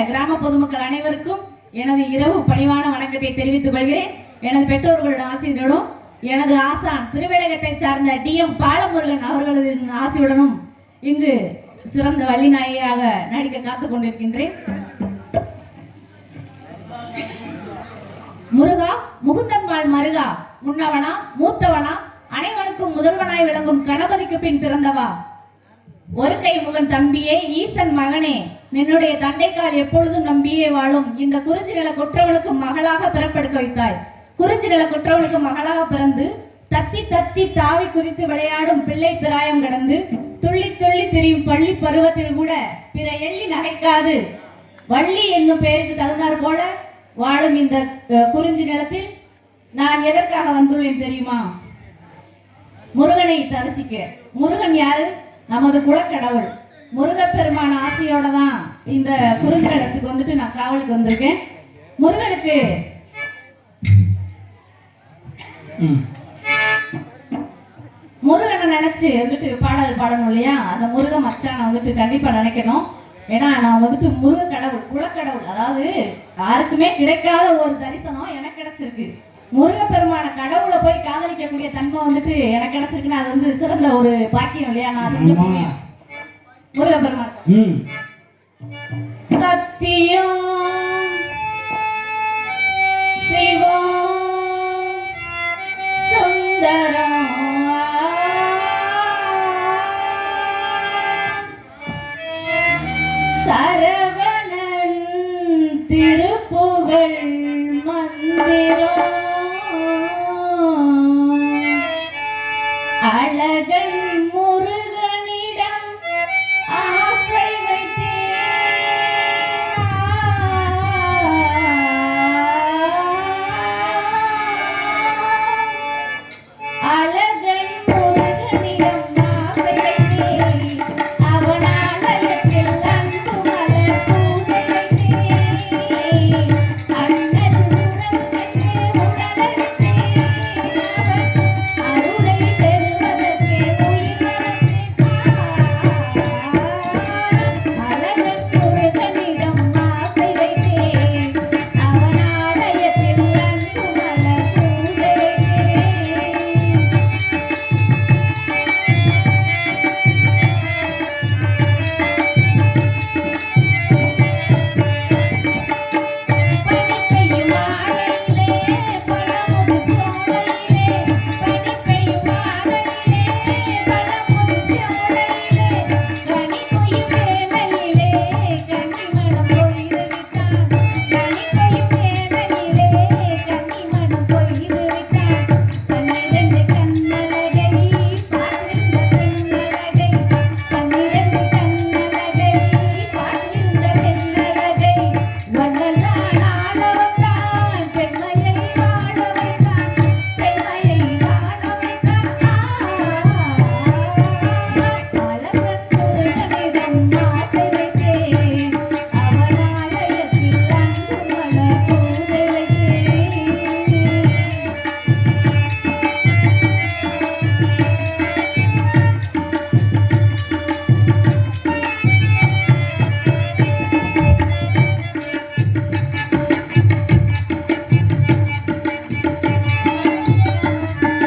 கிராம பொதுமக்கள் அனைவருக்கும் எனது இரவு பணிவான வணக்கத்தை தெரிவித்துக் கொள்கிறேன். எனது பெற்றோர்களோட ஆசிரியருடன் எனது ஆசான் திருவேடகத்தை சார்ந்த டிஎம் பாலமுருகன் அவர்களது ஆசியுடனும் இங்கு சிறந்த வள்ளிநாயகியாக நடிக்க காத்துக் கொண்டிருக்கின்றேன். முருகா முகுந்தன்மாள் மருகா, முன்னவனா மூத்தவனா, அனைவனுக்கும் முதல்வனாய் விளங்கும் கணபதிக்கு பின் பிறந்தவா, ஒரு கை முகன் தம்பியே, ஈசன் மகனே, நின்னுடைய தண்டைக்கால் எப்பொழுதும் நம்பியே வாழும் இந்த குறிஞ்சிகளை கொற்றவனுக்கு மகளாக பிறப்பெடுக்க வைத்தாய். குறிஞ்சிகளை கொற்றவனுக்கு மகளாக பிறந்து தத்தி தத்தி தாவி குறித்து விளையாடும் பிள்ளை பிராயம் கடந்து துள்ளி துள்ளி திரியும் பள்ளி பருவத்தில் கூட பிற எள்ளி நகைக்காது வள்ளி என்னும் பெயருக்கு தகுந்தார் போல வாழும் இந்த குறிஞ்சி நிலத்தில் நான் எதற்காக வந்துள்ளேன் தெரியுமா? முருகனை தரிசிக்க. முருகன் யாரு? நமது குலக்கடவுள். முருகப்பெருமான ஆசையோட தான் இந்த குறிஞ்சி நிலத்துக்கு வந்துட்டு நான் காவலுக்கு வந்திருக்கேன். முருகனுக்கு முருகனை நினைச்சு வந்துட்டு பாடல் பாடணும் இல்லையா? அந்த முருக மச்சானை வந்துட்டு கண்டிப்பா நினைக்கணும். ஏன்னா நான் வந்துட்டு முருக கடவுள், குலக்கடவுள், அதாவது யாருக்குமே கிடைக்காத ஒரு தரிசனம் எனக்கு கிடைச்சிருக்கு. முருகப்பெருமான கடவுளை போய் காதலிக்கக்கூடிய தன்மை வந்துட்டு எனக்கு கிடைச்சிருக்குன்னா அது வந்து சிறந்த ஒரு பாக்கியம் இல்லையா? நான் செஞ்ச புண்ணியம். முருகப்பெருமான் சத்தியம்